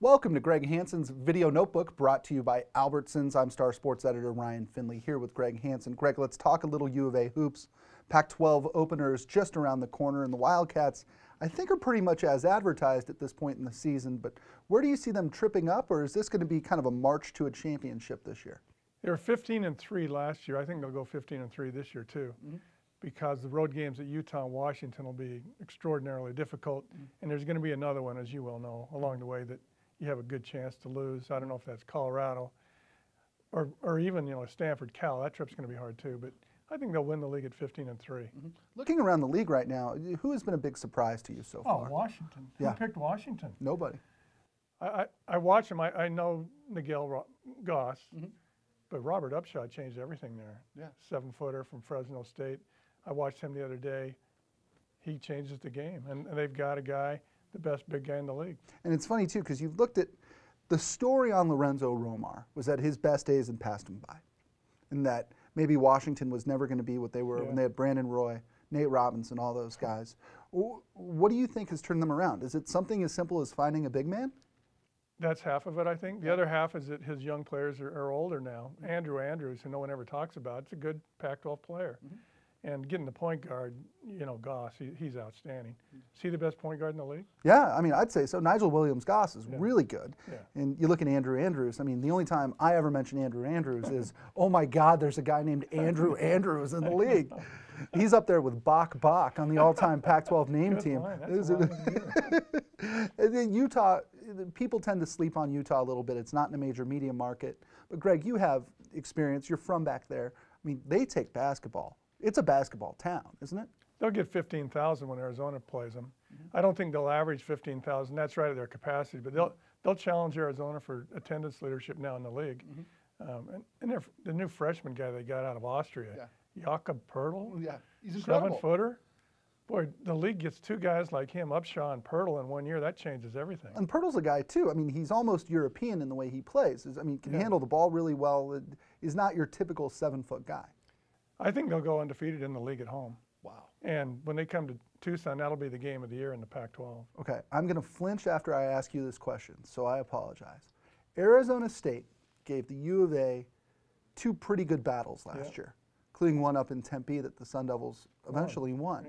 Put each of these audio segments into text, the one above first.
Welcome to Greg Hansen's Video Notebook, brought to you by Albertsons. I'm Star Sports Editor Ryan Finley here with Greg Hansen. Greg, let's talk a little U of A hoops. Pac-12 openers just around the corner, and the Wildcats, I think, are pretty much as advertised at this point in the season. But where do you see them tripping up, or is this going to be kind of a march to a championship this year? They were 15-3 last year. I think they'll go 15-3 this year too, because the road games at Utah and Washington will be extraordinarily difficult, and there's going to be another one, as you well know, along the way that you have a good chance to lose. I don't know if that's Colorado or even, Stanford, Cal. That trip's going to be hard too, but I think they'll win the league at 15-3. Looking around the league right now, who has been a big surprise to you so far? Oh, Washington. Yeah. Who picked Washington? Nobody. I watch them. I know Miguel Goss, but Robert Upshaw changed everything there. Yeah. 7-footer from Fresno State. I watched him the other day. He changes the game, and they've got a guy, the best big guy in the league. And it's funny, too, because you've looked at the story on Lorenzo Romar was that his best days had passed him by, and that maybe Washington was never going to be what they were when they had Brandon Roy, Nate Robinson, all those guys. What do you think has turned them around? Is it something as simple as finding a big man? That's half of it, I think. The other half is that his young players are older now. Andrew Andrews, who no one ever talks about, is a good Pac-12 player. And getting the point guard, Goss, he's outstanding. Is he the best point guard in the league? Yeah, I mean, I'd say so. Nigel Williams-Goss is really good. Yeah. And you look at Andrew Andrews, I mean, the only time I ever mention Andrew Andrews is, oh my God, there's a guy named Andrew Andrews in the league. He's up there with Bach on the all-time Pac-12 name team. Utah, people tend to sleep on Utah a little bit. It's not in a major media market. But Greg, you have experience. You're from back there. I mean, they take basketball. It's a basketball town, isn't it? They'll get 15,000 when Arizona plays them. I don't think they'll average 15,000. That's right at their capacity, but they'll challenge Arizona for attendance leadership now in the league. And the new freshman guy they got out of Austria, Jakob Pertl, he's incredible. 7-footer. Boy, the league gets two guys like him, Upshaw and Pertl, in 1 year. That changes everything. And Pertl's a guy, too. I mean, he's almost European in the way he plays. I mean, can handle the ball really well. He's not your typical 7-foot guy. I think they'll go undefeated in the league at home. Wow. And when they come to Tucson, that'll be the game of the year in the Pac-12. Okay, I'm going to flinch after I ask you this question, so I apologize. Arizona State gave the U of A two pretty good battles last year, including one up in Tempe that the Sun Devils eventually won.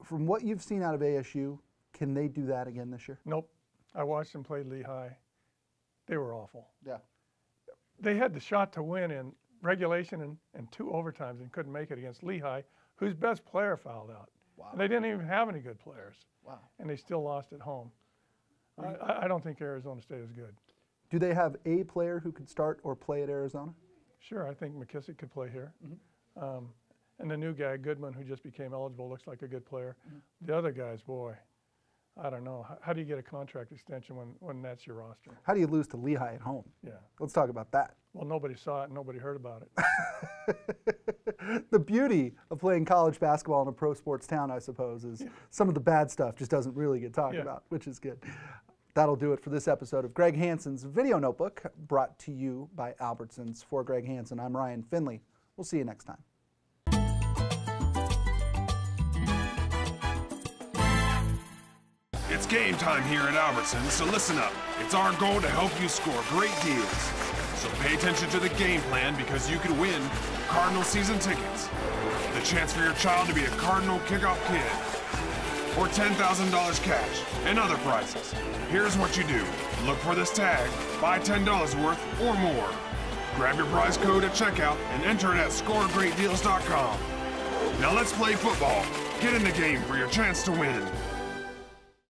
From what you've seen out of ASU, can they do that again this year? Nope. I watched them play Lehigh. They were awful. Yeah. They had the shot to win in regulation and 2 overtimes and couldn't make it against Lehigh, whose best player fouled out. Wow. And they didn't even have any good players. Wow. And they still lost at home. I don't think Arizona State is good. Do they have a player who could start or play at Arizona? Sure, I think McKissick could play here. And the new guy, Goodman, who just became eligible, looks like a good player. The other guys, boy, I don't know. How do you get a contract extension when that's your roster? How do you lose to Lehigh at home? Yeah. Let's talk about that. Well, nobody saw it and nobody heard about it. The beauty of playing college basketball in a pro sports town, I suppose, is some of the bad stuff just doesn't really get talked about, which is good. That'll do it for this episode of Greg Hansen's Video Notebook, brought to you by Albertsons. For Greg Hansen, I'm Ryan Finley. We'll see you next time. It's game time here at Albertsons, so listen up. It's our goal to help you score great deals. So pay attention to the game plan, because you could win Cardinal season tickets, the chance for your child to be a Cardinal kickoff kid, or $10,000 cash and other prizes. Here's what you do. Look for this tag, buy $10 worth or more. Grab your prize code at checkout and enter it at scoregreatdeals.com. Now let's play football. Get in the game for your chance to win.